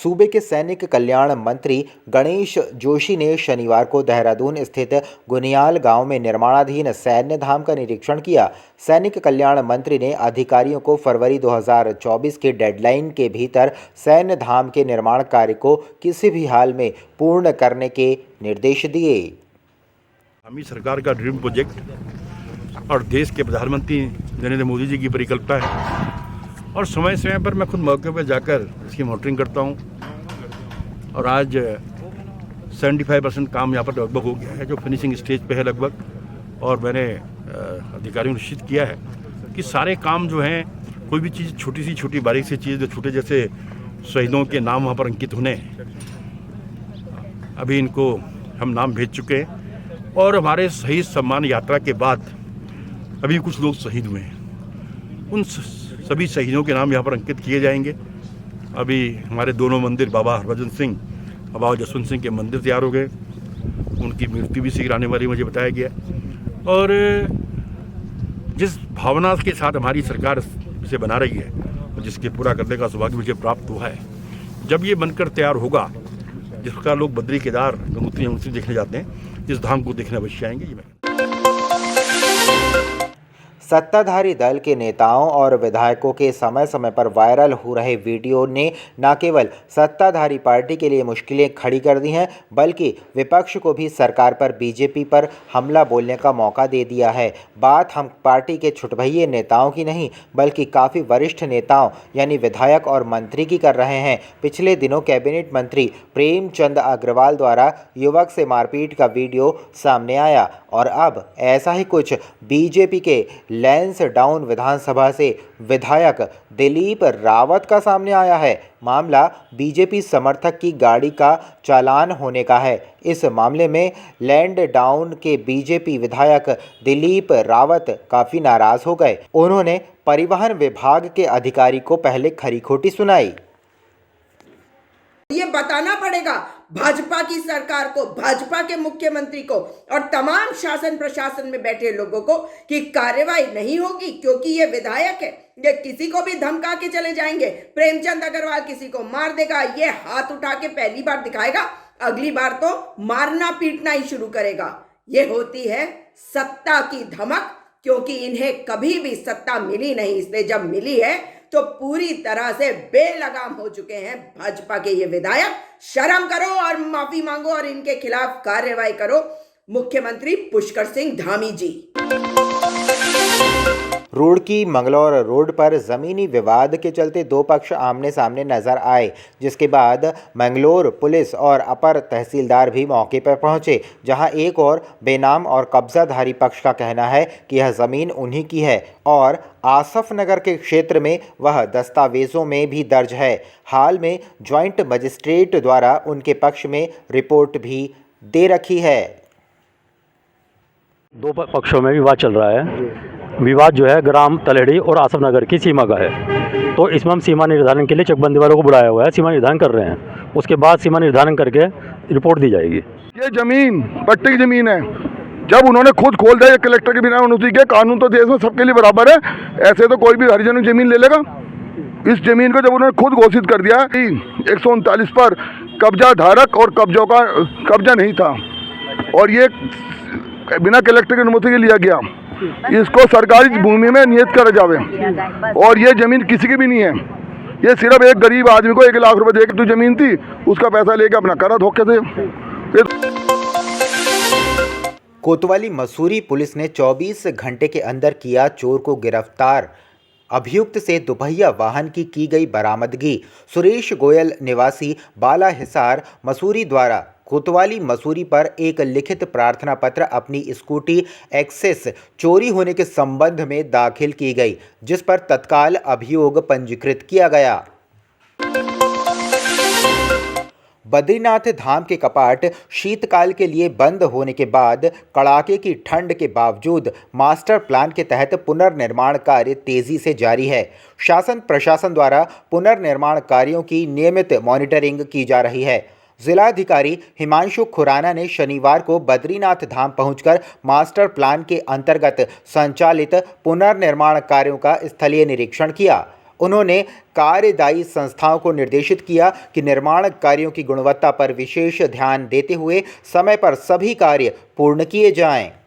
सूबे के सैनिक कल्याण मंत्री गणेश जोशी ने शनिवार को देहरादून स्थित गुनियाल गांव में निर्माणाधीन सैन्य धाम का निरीक्षण किया। सैनिक कल्याण मंत्री ने अधिकारियों को फरवरी 2024 की डेडलाइन के भीतर सैन्य धाम के निर्माण कार्य को किसी भी हाल में पूर्ण करने के निर्देश दिए। हमारी सरकार का ड्रीम प्रोजेक्ट और देश के प्रधानमंत्री नरेंद्र मोदी जी की परिकल्पना है और समय समय पर मैं खुद मौके पर जाकर इसकी मॉनिटरिंग करता हूं। और आज 75% काम यहाँ पर लगभग हो गया है, जो फिनिशिंग स्टेज पे है लगभग। और मैंने अधिकारियों को निश्चित किया है कि सारे काम जो हैं, कोई भी चीज़ छोटी सी छोटी बारीक सी चीज़ जो छोटे जैसे शहीदों के नाम वहाँ पर अंकित होने, अभी इनको हम नाम भेज चुके हैं। और हमारे शहीद सम्मान यात्रा के बाद अभी कुछ लोग शहीद हुए हैं, उन सभी शहीदों के नाम यहाँ पर अंकित किए जाएंगे। अभी हमारे दोनों मंदिर, बाबा हरभजन सिंह और बाबा जसवंत सिंह के मंदिर तैयार हो गए, उनकी मूर्ति भी शीघ्र आने वाली मुझे बताया गया। और जिस भावना के साथ हमारी सरकार इसे बना रही है, जिसके पूरा करने का सौभाग्य मुझे प्राप्त हुआ है, जब ये बनकर तैयार होगा, जिसका लोग बद्री केदार गंगोत्री देखने जाते हैं, इस धाम को देखने अवश्य आएंगे। ये सत्ताधारी दल के नेताओं और विधायकों के समय समय पर वायरल हो रहे वीडियो ने न केवल सत्ताधारी पार्टी के लिए मुश्किलें खड़ी कर दी हैं, बल्कि विपक्ष को भी सरकार पर, बीजेपी पर हमला बोलने का मौका दे दिया है। बात हम पार्टी के छुटभइये नेताओं की नहीं, बल्कि काफ़ी वरिष्ठ नेताओं यानी विधायक और मंत्री की कर रहे हैं। पिछले दिनों कैबिनेट मंत्री प्रेमचंद अग्रवाल द्वारा युवक से मारपीट का वीडियो सामने आया और अब ऐसा ही कुछ बीजेपी के लैंसडाउन विधानसभा से विधायक दिलीप रावत का सामने आया है। मामला बीजेपी समर्थक की गाड़ी का चालान होने का है। इस मामले में लैंसडाउन के बीजेपी विधायक दिलीप रावत काफ़ी नाराज हो गए। उन्होंने परिवहन विभाग के अधिकारी को पहले खरी खोटी सुनाई। ये बताना पड़ेगा भाजपा की सरकार को, भाजपा के मुख्यमंत्री को और तमाम शासन प्रशासन में बैठे लोगों को कि कार्रवाई नहीं होगी, क्योंकि ये विधायक है, ये किसी को भी धमका के चले जाएंगे। प्रेमचंद अग्रवाल किसी को मार देगा, ये हाथ उठा के पहली बार दिखाएगा, अगली बार तो मारना पीटना ही शुरू करेगा। ये होती है सत्ता की धमक, क्योंकि इन्हें कभी भी सत्ता मिली नहीं, इसलिए जब मिली है तो पूरी तरह से बेलगाम हो चुके हैं भाजपा के ये विधायक। शर्म करो और माफी मांगो और इनके खिलाफ कार्रवाई करो, मुख्यमंत्री पुष्कर सिंह धामी जी। रुड़की मंगलौर रोड पर ज़मीनी विवाद के चलते दो पक्ष आमने सामने नजर आए, जिसके बाद मंगलौर पुलिस और अपर तहसीलदार भी मौके पर पहुंचे, जहां एक और बेनाम और कब्जाधारी पक्ष का कहना है कि यह ज़मीन उन्हीं की है और आसफ नगर के क्षेत्र में वह दस्तावेज़ों में भी दर्ज है। हाल में ज्वाइंट मजिस्ट्रेट द्वारा उनके पक्ष में रिपोर्ट भी दे रखी है। दो पक्षों में विवाद चल रहा है। विवाद जो है ग्राम तलेड़ी और आसफ नगर की सीमा का है, तो इसमें हम सीमा निर्धारण के लिए चकबंदी वालों को बुलाया हुआ है, सीमा निर्धारण कर रहे हैं। उसके बाद सीमा निर्धारण करके रिपोर्ट दी जाएगी। ये जमीन पट्टी की जमीन है, जब उन्होंने खुद खोल दिया कलेक्टर के बिना अनुमति के, कानून तो देश में सबके लिए बराबर है, ऐसे तो कोई भी हरिजन जमीन ले लेगा। इस जमीन को जब उन्होंने खुद घोषित कर दिया 139 पर कब्जा धारक और कब्जों का कब्जा नहीं था और ये बिना कलेक्टर की अनुमति के लिया गया, इसको सरकारी भूमि में नियत करा जावे और ये जमीन किसी की भी नहीं है। ये सिर्फ एक गरीब आदमी को 1 लाख रुपए दे के जो जमीन थी उसका पैसा लेके अपना करा धोखे से। कोतवाली मसूरी पुलिस ने 24 घंटे के अंदर किया चोर को गिरफ्तार। अभियुक्त से दुपहिया वाहन की गई बरामदगी। सुरेश गोयल निवासी बाला हिसार मसूरी द्वारा कोतवाली मसूरी पर एक लिखित प्रार्थना पत्र अपनी स्कूटी एक्सेस चोरी होने के संबंध में दाखिल की गई, जिस पर तत्काल अभियोग पंजीकृत किया गया। बद्रीनाथ धाम के कपाट शीतकाल के लिए बंद होने के बाद कड़ाके की ठंड के बावजूद मास्टर प्लान के तहत पुनर्निर्माण कार्य तेजी से जारी है। शासन प्रशासन द्वारा पुनर्निर्माण कार्यों की नियमित मॉनिटरिंग की जा रही है। जिलाधिकारी हिमांशु खुराना ने शनिवार को बद्रीनाथ धाम पहुंचकर मास्टर प्लान के अंतर्गत संचालित पुनर्निर्माण कार्यों का स्थलीय निरीक्षण किया। उन्होंने कार्यदायी संस्थाओं को निर्देशित किया कि निर्माण कार्यों की गुणवत्ता पर विशेष ध्यान देते हुए समय पर सभी कार्य पूर्ण किए जाएं।